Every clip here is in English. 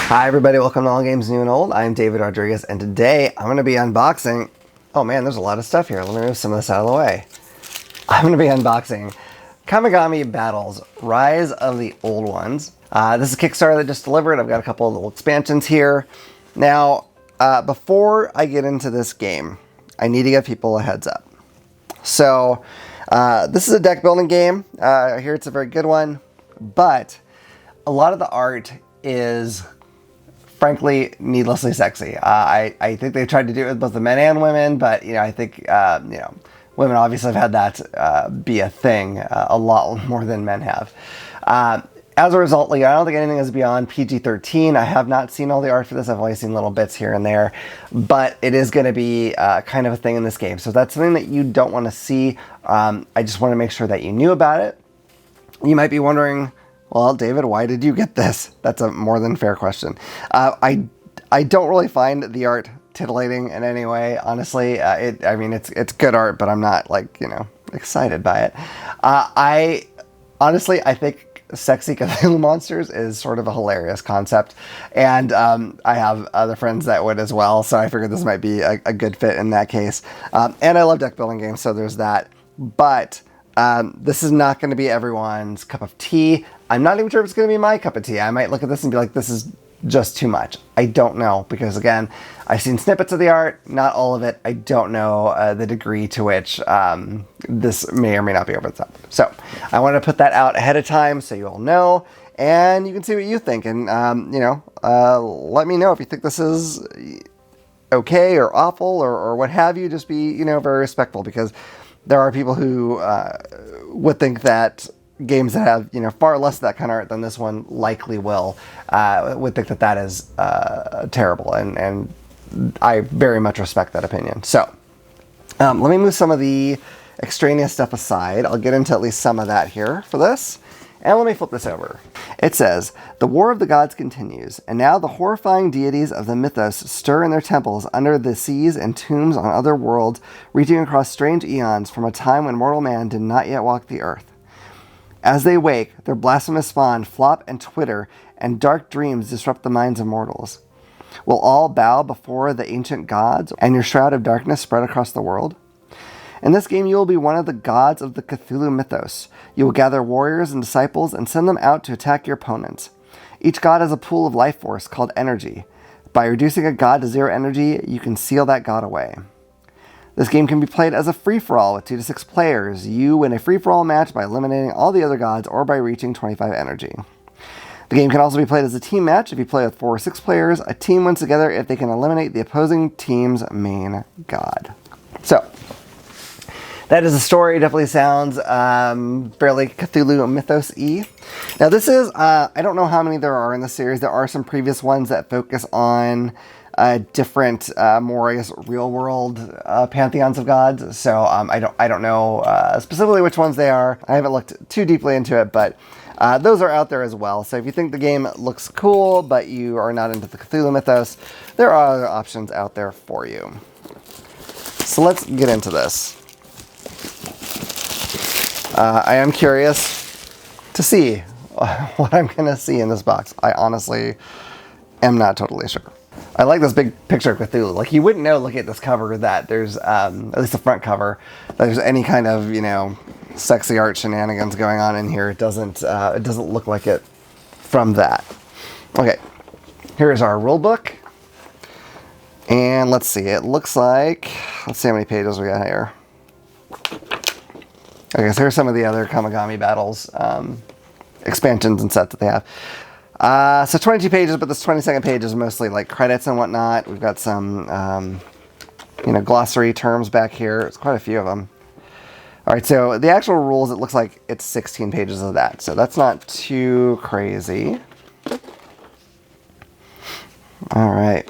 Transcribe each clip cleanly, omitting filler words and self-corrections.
Hi everybody, welcome to All Games New and Old. I'm David Rodriguez, and today I'm going to be unboxing... Oh man, there's a lot of stuff here. Let me move some of this out of the way. I'm going to be unboxing Kamigami Battles Rise of the Old Ones. This is a Kickstarter that just delivered. I've got a couple of little expansions here. Now, before I get into this game, I need to give people a heads up. So, this is a deck building game. I hear it's a very good one, but a lot of the art is frankly needlessly sexy. I think they've tried to do it with both the men and women, but I think women obviously have had that be a thing a lot more than men have. As a result, I don't think anything is beyond PG-13. I have not seen all the art for this. I've only seen little bits here and there, but it is going to be kind of a thing in this game. So if that's something that you don't want to see, I just want to make sure that you knew about it. You might be wondering, well, David, why did you get this? That's a more than fair question. I don't really find the art titillating in any way, honestly. It's good art, but I'm not excited by it. I think sexy Cthulhu monsters is sort of a hilarious concept, and I have other friends that would as well, so I figured this might be a good fit in that case. And I love deck building games, so there's that. But this is not going to be everyone's cup of tea. I'm not even sure if it's going to be my cup of tea. I might look at this and be like, this is just too much. I don't know, because again, I've seen snippets of the art, not all of it. I don't know the degree to which this may or may not be over the top. So I want to put that out ahead of time so you all know, and you can see what you think. And, let me know if you think this is okay or awful or what have you. Just be, very respectful, because there are people who would think that games that have, far less of that kind of art than this one likely would think that that is terrible, and I very much respect that opinion. So let me move some of the extraneous stuff aside. I'll get into at least some of that here for this. And let me flip this over. It says, "The war of the gods continues, and now the horrifying deities of the mythos stir in their temples under the seas and tombs on other worlds, reaching across strange eons from a time when mortal man did not yet walk the earth. As they wake, their blasphemous spawn flop and twitter, and dark dreams disrupt the minds of mortals. Will all bow before the ancient gods, and your shroud of darkness spread across the world? In this game, you will be one of the gods of the Cthulhu mythos. You will gather warriors and disciples and send them out to attack your opponents. Each god has a pool of life force called energy. By reducing a god to 0 energy, you can seal that god away. This game can be played as a free-for-all with 2 to 6 players. You win a free-for-all match by eliminating all the other gods or by reaching 25 energy. The game can also be played as a team match. If you play with 4 or 6 players, a team wins together if they can eliminate the opposing team's main god." So, that is the story. Definitely sounds fairly Cthulhu Mythos-y. Now this is, I don't know how many there are in the series. There are some previous ones that focus on different, more, I guess, real-world pantheons of gods. So I don't know specifically which ones they are. I haven't looked too deeply into it, but those are out there as well. So if you think the game looks cool, but you are not into the Cthulhu mythos, there are other options out there for you. So let's get into this. I am curious to see what I'm going to see in this box. I honestly am not totally sure. I like this big picture of Cthulhu. You wouldn't know looking at this cover that there's, at least the front cover, that there's any kind of, sexy art shenanigans going on in here. It doesn't look like it from that. Okay, here's our rule book. And let's see, it looks like, let's see how many pages we got here. Okay, so here's some of the other Kamigami Battles expansions and sets that they have. So 22 pages, but this 22nd page is mostly credits and whatnot. We've got some, glossary terms back here. There's quite a few of them. All right, so the actual rules, it looks like it's 16 pages of that. So that's not too crazy. All right.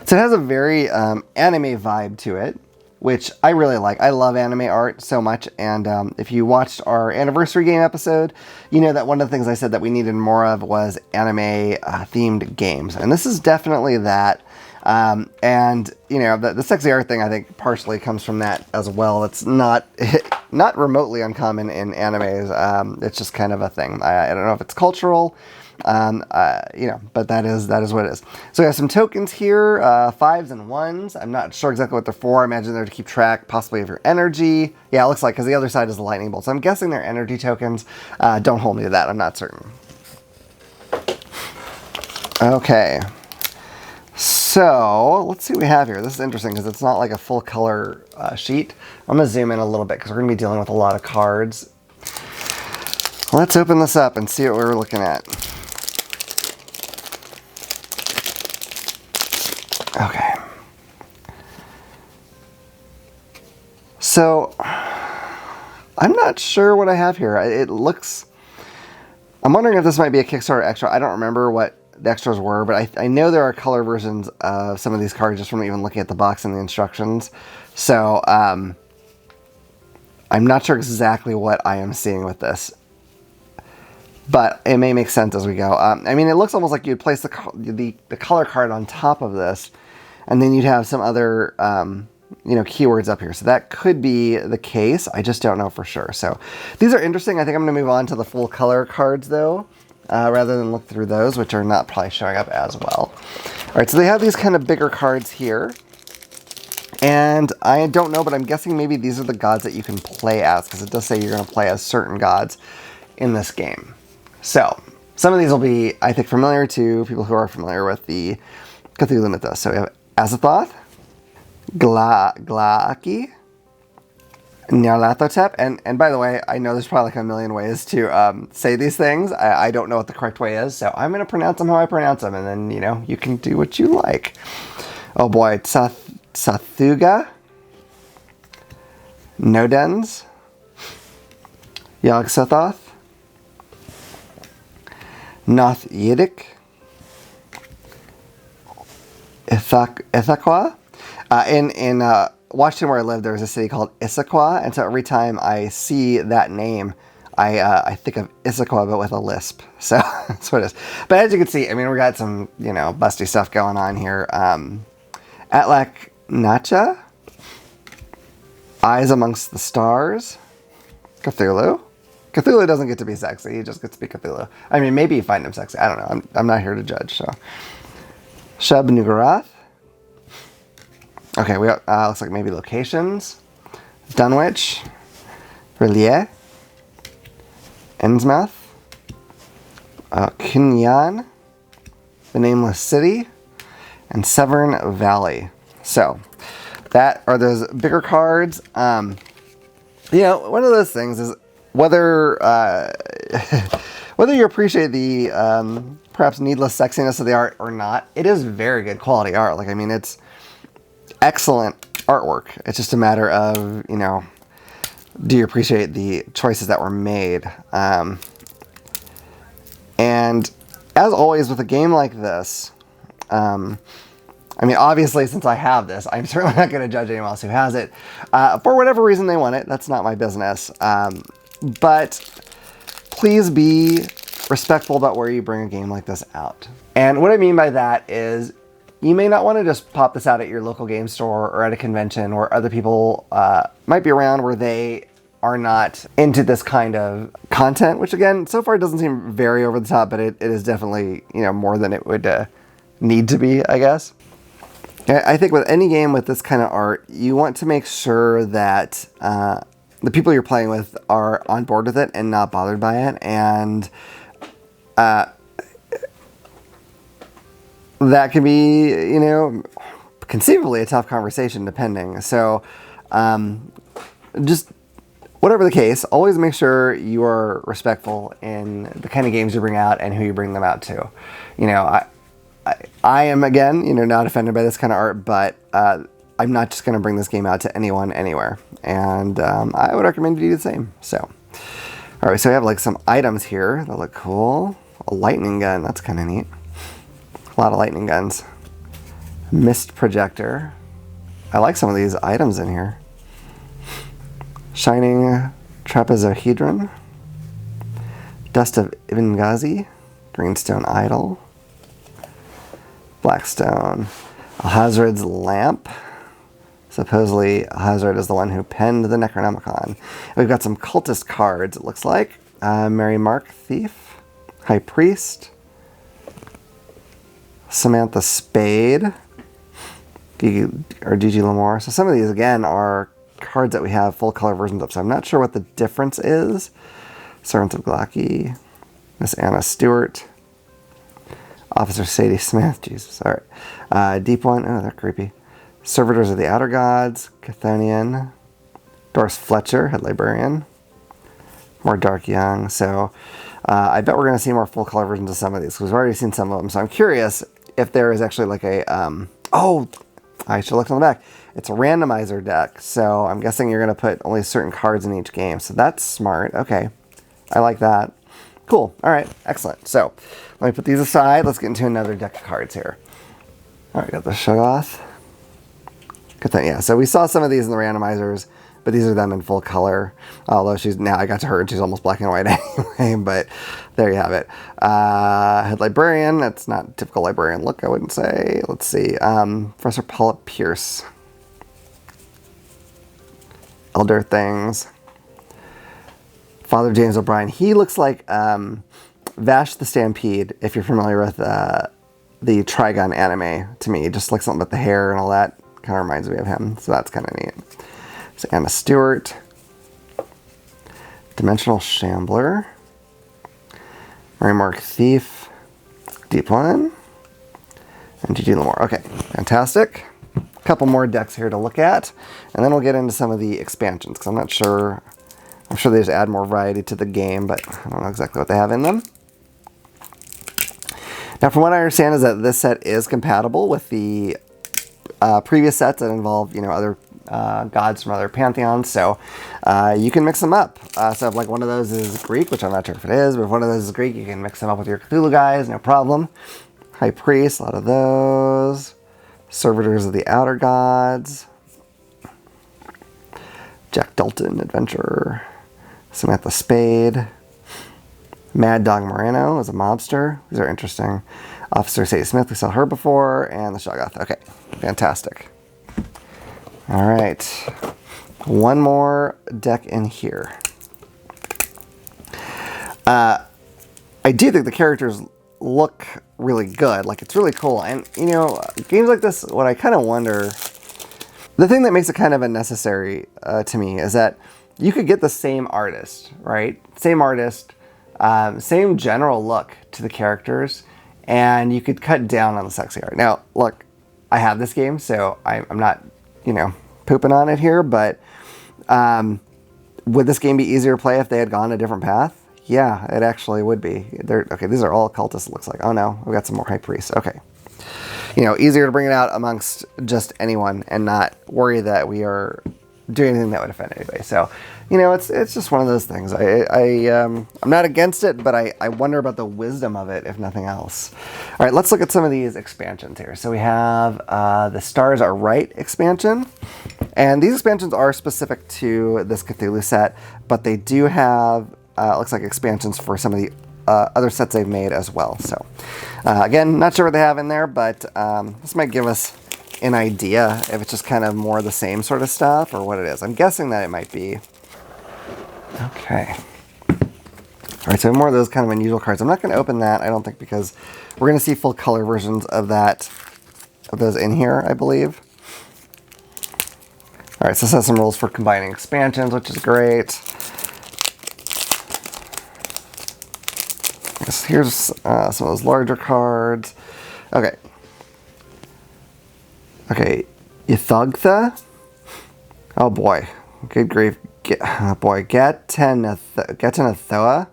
So it has a very anime vibe to it, which I really like. I love anime art so much, and if you watched our anniversary game episode, you know that one of the things I said that we needed more of was anime-themed games, and this is definitely that. And, the sexy art thing, I think, partially comes from that as well. It's not remotely uncommon in animes. It's just kind of a thing. I don't know if it's cultural. You know, but that is what it is. So we have some tokens here, 5s and 1s. I'm not sure exactly what they're for. I imagine they're to keep track possibly of your energy. Yeah, it looks like, because the other side is the lightning bolt. So I'm guessing they're energy tokens. Don't hold me to that. I'm not certain. Okay. So let's see what we have here. This is interesting because it's not like a full color sheet. I'm going to zoom in a little bit because we're going to be dealing with a lot of cards. Let's open this up and see what we're looking at. Okay. So I'm not sure what I have here. It looks... I'm wondering if this might be a Kickstarter extra. I don't remember what the extras were, but I know there are color versions of some of these cards just from even looking at the box and the instructions. So I'm not sure exactly what I am seeing with this, but it may make sense as we go. I mean, it looks almost like you'd place the color card on top of this, and then you'd have some other you know, keywords up here. So that could be the case. I just don't know for sure. So these are interesting. I think I'm going to move on to the full color cards though, rather than look through those, which are not probably showing up as well. All right, so they have these kind of bigger cards here. And I don't know, but I'm guessing maybe these are the gods that you can play as, because it does say you're going to play as certain gods in this game. So some of these will be, I think, familiar to people who are familiar with the Cthulhu mythos. So we have Azathoth, Glaaki, Nyarlathotep, and by the way, I know there's probably like a million ways to say these things. I don't know what the correct way is, so I'm going to pronounce them how I pronounce them, and then, you know, you can do what you like. Oh boy, Tsathuga, Nodens, Yog-Sothoth, Noth Yiddick, Ithaqua. In Washington, where I live, there's a city called Issaquah, and so every time I see that name, I think of Issaquah, but with a lisp. So that's what it is. But as you can see, I mean, we got some, you know, busty stuff going on here. Atlak Nacha, Eyes Amongst the Stars, Cthulhu. Cthulhu doesn't get to be sexy, he just gets to be Cthulhu. I mean, maybe you find him sexy, I don't know, I'm not here to judge, so. Shub Nugarath. Okay, we got, looks like maybe locations. Dunwich, Relie, Innsmouth, Kunyan, the Nameless City, and Severn Valley. So that are those bigger cards. You know, one of those things is whether whether you appreciate the perhaps needless sexiness of the art or not, it is very good quality art. Like, I mean, it's excellent artwork. It's just a matter of, you know, do you appreciate the choices that were made? And as always with a game like this, I mean, obviously, since I have this, I'm certainly not going to judge anyone else who has it. For whatever reason they want it, that's not my business. But please be respectful about where you bring a game like this out. And what I mean by that is, you may not want to just pop this out at your local game store or at a convention where other people might be around where they are not into this kind of content, which again, so far doesn't seem very over the top, but it is definitely, you know, more than it would need to be, I guess. I think with any game with this kind of art, you want to make sure that the people you're playing with are on board with it and not bothered by it. And that can be, you know, conceivably a tough conversation depending. So just whatever the case, always make sure you are respectful in the kind of games you bring out and who you bring them out to. You know, I am, again, you know, not offended by this kind of art, but I'm not just going to bring this game out to anyone, anywhere. And I would recommend you do the same. So, all right, so we have like some items here that look cool. A lightning gun, that's kind of neat. A lot of lightning guns. Mist projector. I like some of these items in here. Shining trapezohedron. Dust of Ibn Ghazi. Greenstone idol. Blackstone. Alhazred's lamp. Supposedly Alhazred is the one who penned the Necronomicon. We've got some cultist cards, it looks like. Mary Mark Thief. High Priest. Samantha Spade, or Gigi Lamore. So some of these, again, are cards that we have full color versions of. So I'm not sure what the difference is. Servants of Glocky, Miss Anna Stewart, Officer Sadie Smith, Jesus, all right. Deep One, oh, they're creepy. Servitors of the Outer Gods, Chthonian, Doris Fletcher, Head Librarian, more Dark Young. So I bet we're going to see more full color versions of some of these, because we've already seen some of them. So I'm curious if there is actually like a, oh, I should look on the back. It's a randomizer deck, so I'm guessing you're going to put only certain cards in each game. So that's smart. Okay, I like that. Cool. All right, excellent. So let me put these aside. Let's get into another deck of cards here. All right, got the Shoggoth. Good thing, yeah. So we saw some of these in the randomizers, but these are them in full color. Although now I got to her and she's almost black and white anyway, but there you have it. Head Librarian, that's not typical librarian look, I wouldn't say. Let's see. Professor Paulette Pierce. Elder Things. Father James O'Brien. He looks like Vash the Stampede, if you're familiar with the Trigun anime, to me. Just like something with the hair and all that. Kind of reminds me of him, so that's kind of neat. So Anna Stewart. Dimensional Shambler. Mary Mark Thief. Deep One. And Gigi Lamore. Okay, fantastic. A couple more decks here to look at. And then we'll get into some of the expansions, because I'm not sure. I'm sure they just add more variety to the game, but I don't know exactly what they have in them. Now, from what I understand is that this set is compatible with the previous sets that involve, other gods from other pantheons, so you can mix them up. So if like one of those is Greek, which I'm not sure if it is, but if one of those is Greek, you can mix them up with your Cthulhu guys, no problem. High Priest, a lot of those. Servitors of the Outer Gods. Jack Dalton, Adventurer. Samantha Spade. Mad Dog Moreno is a mobster. These are interesting. Officer Sadie Smith, we saw her before, and the Shoggoth. Okay, fantastic. All right, one more deck in here. I do think the characters look really good. Like, it's really cool. And, games like this, what I kind of wonder, the thing that makes it kind of unnecessary to me is that you could get the same artist, right? Same artist, same general look to the characters, and you could cut down on the sexy art. Now, look, I have this game, so I'm not, pooping on it here, but would this game be easier to play if they had gone a different path? Yeah, it actually would be. Okay, these are all cultists, it looks like. Oh no, we've got some more High Priests. Okay. Easier to bring it out amongst just anyone and not worry that we are doing anything that would offend anybody. So, it's just one of those things. I'm not against it, but I wonder about the wisdom of it, if nothing else. All right, let's look at some of these expansions here. So we have the Stars Are Right expansion. And these expansions are specific to this Cthulhu set, but they do have, looks like expansions for some of the other sets they've made as well. So, again, not sure what they have in there, but this might give us an idea if it's just kind of more the same sort of stuff or what it is. I'm guessing that it might be. Okay. All right, so more of those kind of unusual cards. I'm not going to open that, I don't think, because we're going to see full color versions of those in here, I believe. All right, so this has some rules for combining expansions, which is great. Here's some of those larger cards. Okay. Okay, Ythogtha. Oh boy, good grief. Oh boy, Gatanathoa.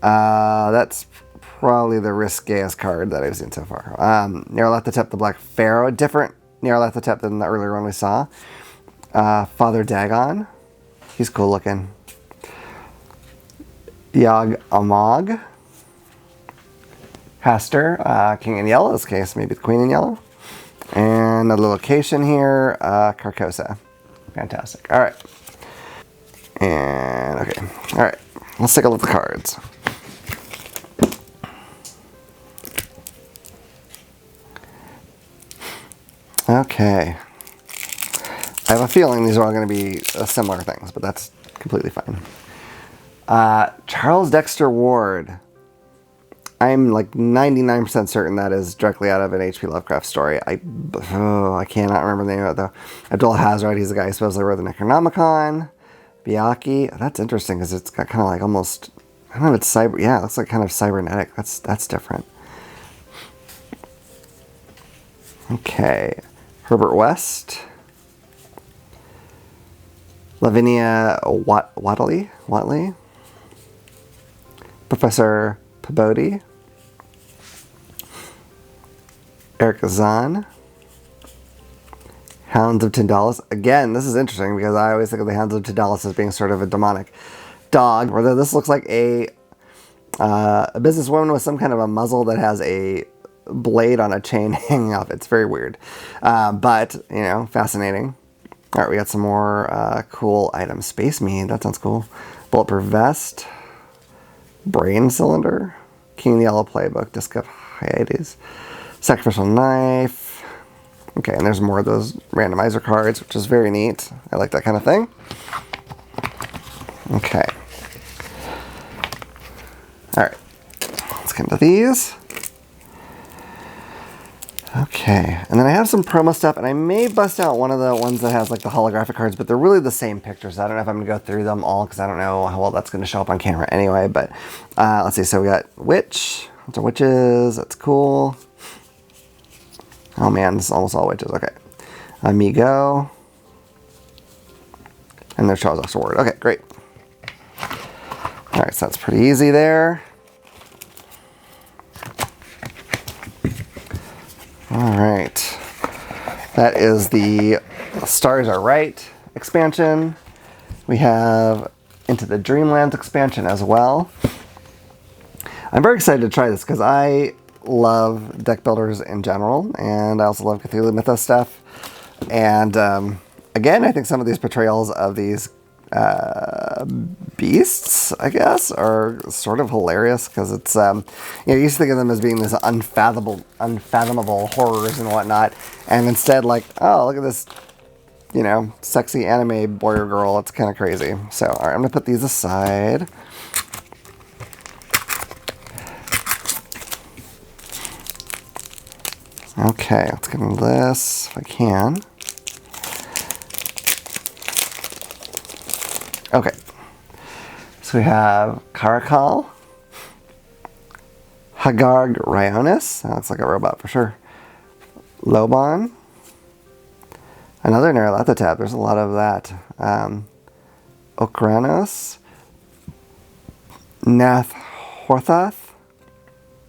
That's probably the riskiest card that I've seen so far. Nyarlathotep the Black Pharaoh, different Nyarlathotep than the earlier one we saw. Father Dagon, he's cool looking. Yog Amog. Haster, King in Yellow, in this case maybe the Queen in Yellow. And another location here, Carcosa. Fantastic. All right. And, okay. All right. Let's take a look at the cards. Okay. I have a feeling these are all going to be similar things, but that's completely fine. Charles Dexter Ward. I'm like 99% certain that is directly out of an H.P. Lovecraft story. I cannot remember the name of it though. Abdul Hazard, he's the guy who supposedly wrote the Necronomicon. Byakuya, that's interesting because it's got kind of like almost, I don't know if it's cyber, yeah, it looks like kind of cybernetic. That's different. Okay, Herbert West. Lavinia Watley. Professor Pabodi. Eric Zahn. Hounds of Tyndalis. Again, this is interesting because I always think of the Hounds of Tyndalis as being sort of a demonic dog. Whether this looks like a businesswoman with some kind of a muzzle that has a blade on a chain hanging off. It's very weird. But, you know, fascinating. All right, we got some more cool items. Space Mead, that sounds cool. Bulletproof Vest. Brain Cylinder. King of the Yellow Playbook. Disc of Hyades. Sacrificial Knife. Okay, and there's more of those randomizer cards, which is very neat. I like that kind of thing. Okay. All right, let's get into these. Okay, and then I have some promo stuff, and I may bust out one of the ones that has like the holographic cards, but they're really the same pictures. I don't know if I'm gonna go through them all because I don't know how well that's gonna show up on camera anyway, but let's see. So we got Witch, lots of witches, that's cool. Oh man, this is almost all witches, okay. Amigo. And there's Charles X Ward, okay, great. All right, so that's pretty easy there. All right, that is the Stars Are Right expansion. We have Into the Dreamlands expansion as well. I'm very excited to try this because I love deck builders in general, and I also love Cthulhu Mythos stuff. And again, I think some of these portrayals of these beasts, I guess, are sort of hilarious because it's, you know, you used to think of them as being this unfathomable horrors and whatnot, and instead, like, oh, look at this, you know, sexy anime boy or girl. It's kind of crazy. So, all right, I'm gonna put these aside. Okay, let's get into this if I can. Okay, so we have Caracal, Hagarg Ryonis, that looks like a robot for sure, Lobon, another Nyarlathotep, there's a lot of that, Okranos, Nath Horthath,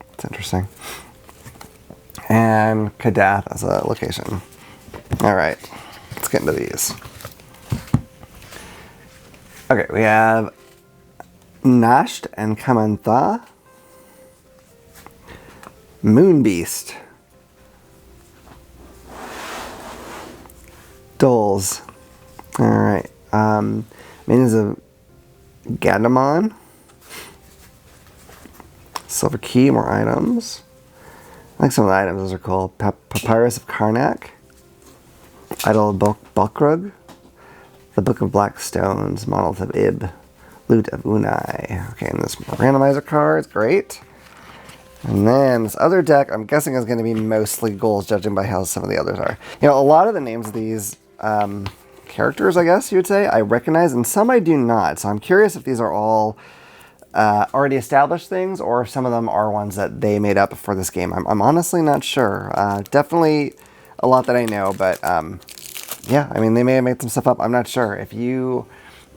that's interesting, and Kadath as a location. All right, let's get into these. Okay, we have Nasht and Kamantha, Moonbeast, Doles. All right, Minions of Gadamon, Silver Key, more items. I like some of the items; those are cool. Papyrus of Karnak, Idol of Balkrug. The Book of Black Stones, Monolith of Ib, Loot of Unai. Okay, and this randomizer cards, great. And then this other deck, I'm guessing is going to be mostly ghouls, judging by how some of the others are. You know, a lot of the names of these characters, I guess you would say, I recognize, and some I do not. So I'm curious if these are all already established things, or if some of them are ones that they made up for this game. I'm honestly not sure. Definitely a lot that I know, but yeah, I mean, they may have made some stuff up. I'm not sure. If you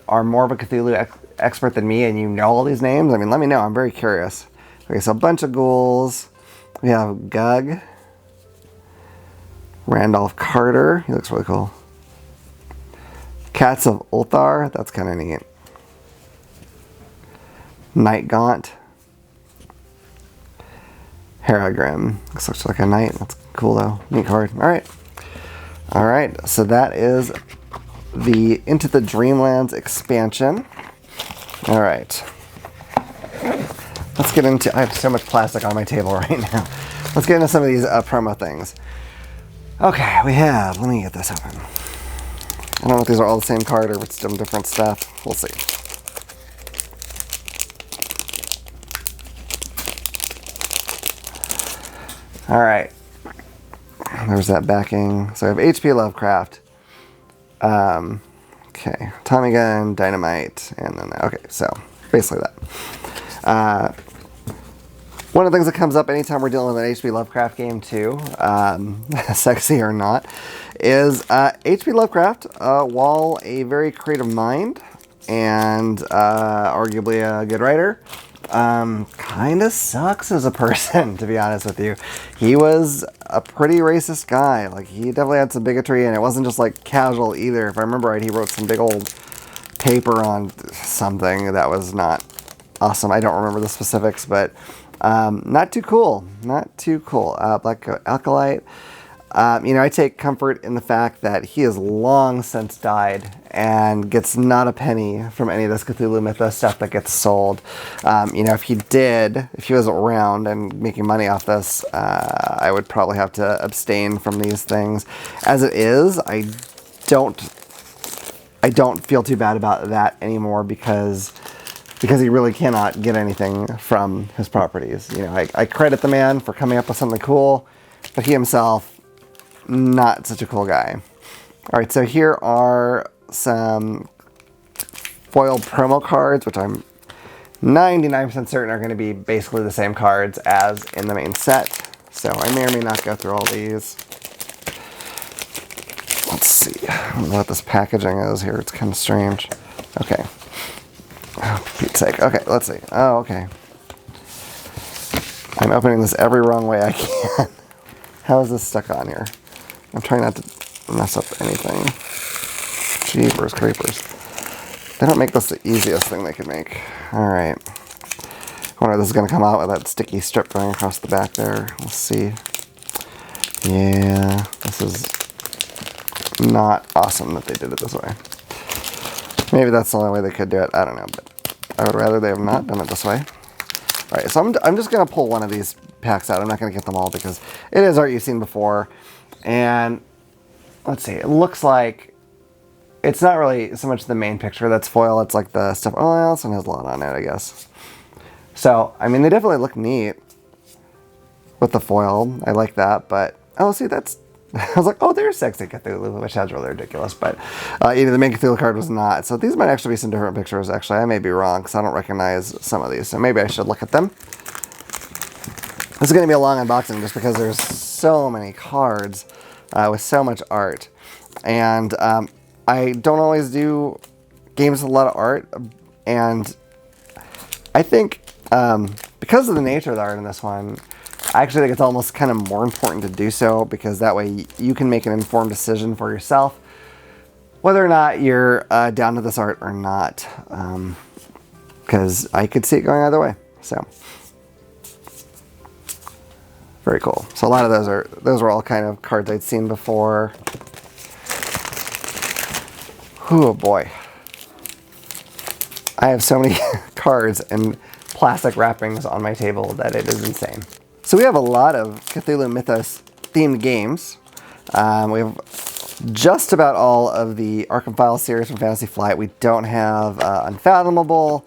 are more of a Cthulhu expert than me and you know all these names, I mean, let me know. I'm very curious. Okay, so a bunch of ghouls. We have Gug. Randolph Carter. He looks really cool. Cats of Ulthar. That's kind of neat. Night Gaunt. Haragrim. This looks like a knight. That's cool, though. Neat card. All right. All right, so that is the Into the Dreamlands expansion. All right. Let's get into, I have so much plastic on my table right now. Let's get into some of these promo things. Okay, we have, let me get this open. I don't know if these are all the same card or if it's some different stuff. We'll see. All right. There's that backing. So I have HP Lovecraft. Okay, Tommy Gun, Dynamite, and then, okay, so basically that. One of the things that comes up anytime we're dealing with an HP Lovecraft game too, sexy or not, is HP Lovecraft, while a very creative mind and arguably a good writer, kind of sucks as a person, to be honest with you. He was a pretty racist guy. Like, he definitely had some bigotry, and it wasn't just like casual either. If I remember right, he wrote some big old paper on something that was not awesome. I don't remember the specifics, but not too cool. Not too cool. Black Alkalite. You know, I take comfort in the fact that he has long since died and gets not a penny from any of this Cthulhu Mythos stuff that gets sold. You know, if he was around and making money off this, I would probably have to abstain from these things. As it is, I don't feel too bad about that anymore because he really cannot get anything from his properties. You know, I credit the man for coming up with something cool, but he himself, not such a cool guy. All right, so here are some foiled promo cards, which I'm 99% certain are going to be basically the same cards as in the main set. So I may or may not go through all these. Let's see. I don't know what this packaging is here. It's kind of strange. Okay. Oh, for Pete's sake. Okay, let's see. Oh, okay. I'm opening this every wrong way I can. How is this stuck on here? I'm trying not to mess up anything. Jeepers creepers. They don't make this the easiest thing they could make. Alright. I wonder if this is going to come out with that sticky strip going across the back there. Let's see. Yeah, this is not awesome that they did it this way. Maybe that's the only way they could do it. I don't know, but I would rather they have not done it this way. Alright, so I'm just going to pull one of these packs out. I'm not going to get them all because it is art you've seen before. And let's see, it looks like it's not really so much the main picture that's foil, it's like the stuff. Oh, well, this one has a lot on it, I guess. So, I mean, they definitely look neat with the foil. I like that, but, oh, see, that's, I was like, oh, there's Sexy Cthulhu, which sounds really ridiculous, but either the main Cthulhu card was not. So these might actually be some different pictures, actually. I may be wrong, because I don't recognize some of these, so maybe I should look at them. This is going to be a long unboxing just because there's so many cards with so much art. And I don't always do games with a lot of art. And I think because of the nature of the art in this one, I actually think it's almost kind of more important to do so because that way you can make an informed decision for yourself whether or not you're down to this art or not. Because I could see it going either way. So. Very cool. So a lot of those are all kind of cards I'd seen before. Oh boy. I have so many cards and plastic wrappings on my table that it is insane. So we have a lot of Cthulhu Mythos themed games. We have just about all of the Arkham Files series from Fantasy Flight. We don't have Unfathomable.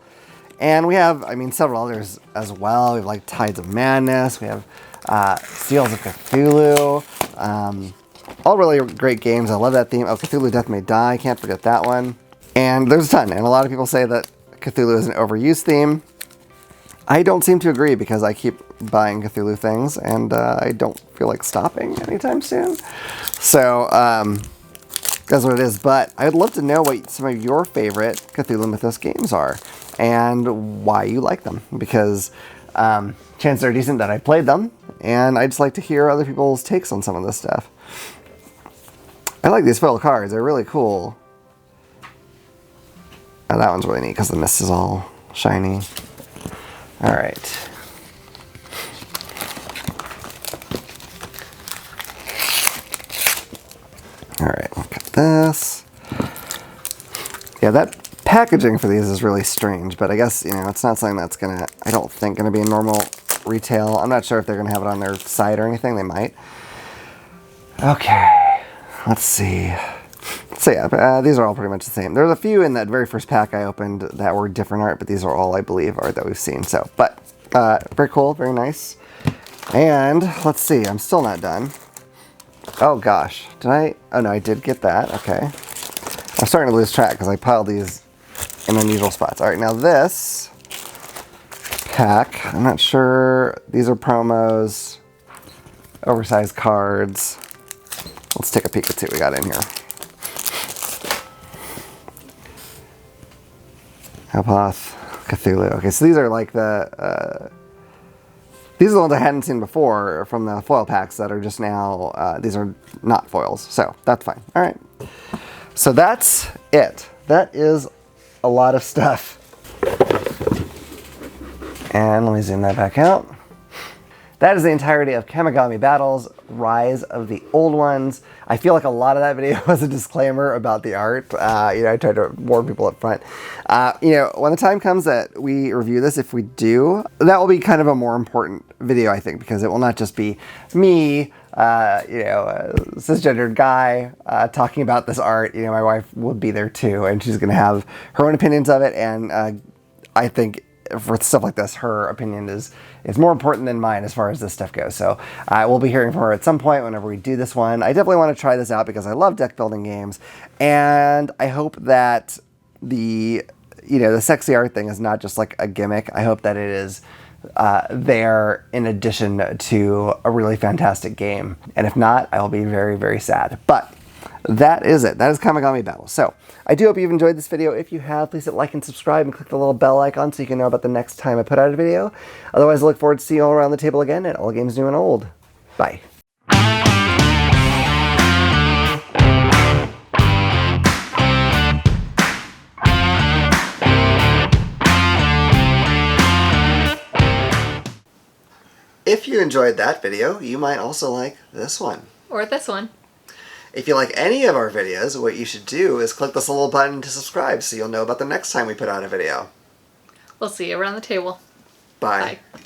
And we have, I mean, several others as well. We have like Tides of Madness. We have Seals of Cthulhu, all really great games. I love that theme. Oh, Cthulhu Death May Die, can't forget that one. And there's a ton, and a lot of people say that Cthulhu is an overused theme. I don't seem to agree because I keep buying Cthulhu things, and I don't feel like stopping anytime soon. So, that's what it is. But I'd love to know what some of your favorite Cthulhu Mythos games are, and why you like them, because chances are decent that I played them, and I just like to hear other people's takes on some of this stuff. I like these foil cards. They're really cool. Oh, that one's really neat because the mist is all shiny. All right. All right, look at this. Yeah, that packaging for these is really strange, but I guess, you know, it's not something that's gonna, I don't think, gonna be in normal retail. I'm not sure if they're gonna have it on their site or anything. They might. Okay, let's see. So yeah, these are all pretty much the same. There's a few in that very first pack I opened that were different art, but these are all, I believe, art that we've seen. So, but very cool, very nice. And let's see, I'm still not done. Oh gosh, did I? Oh no, I did get that. Okay. I'm starting to lose track because I piled these in unusual spots. All right, now this pack, I'm not sure. These are promos, oversized cards. Let's take a peek and see what we got in here. Apoth, Cthulhu. Okay, so these are like these are the ones I hadn't seen before from the foil packs that are just now, these are not foils, so that's fine. All right, so that's it. That is a lot of stuff. And let me zoom that back out. That is the entirety of Kamigami Battles Rise of the Old Ones. I feel like a lot of that video was a disclaimer about the art. You know, I tried to warn people up front. You know, when the time comes that we review this, if we do, that will be kind of a more important video, I think, because it will not just be me, you know, a cisgendered guy talking about this art. You know, my wife will be there too, and she's going to have her own opinions of it, and I think for stuff like this, her opinion is more important than mine as far as this stuff goes. So we'll be hearing from her at some point whenever we do this one. I definitely want to try this out because I love deck building games, and I hope that the sexy art thing is not just like a gimmick. I hope that it is there in addition to a really fantastic game. And if not, I will be very, very sad. But that is it. That is Kamigami Battles. So I do hope you've enjoyed this video. If you have, please hit like and subscribe and click the little bell icon so you can know about the next time I put out a video. Otherwise, I look forward to seeing you all around the table again at All Games New and Old. Bye. If you enjoyed that video, you might also like this one. Or this one. If you like any of our videos, what you should do is click this little button to subscribe so you'll know about the next time we put out a video. We'll see you around the table. Bye. Bye.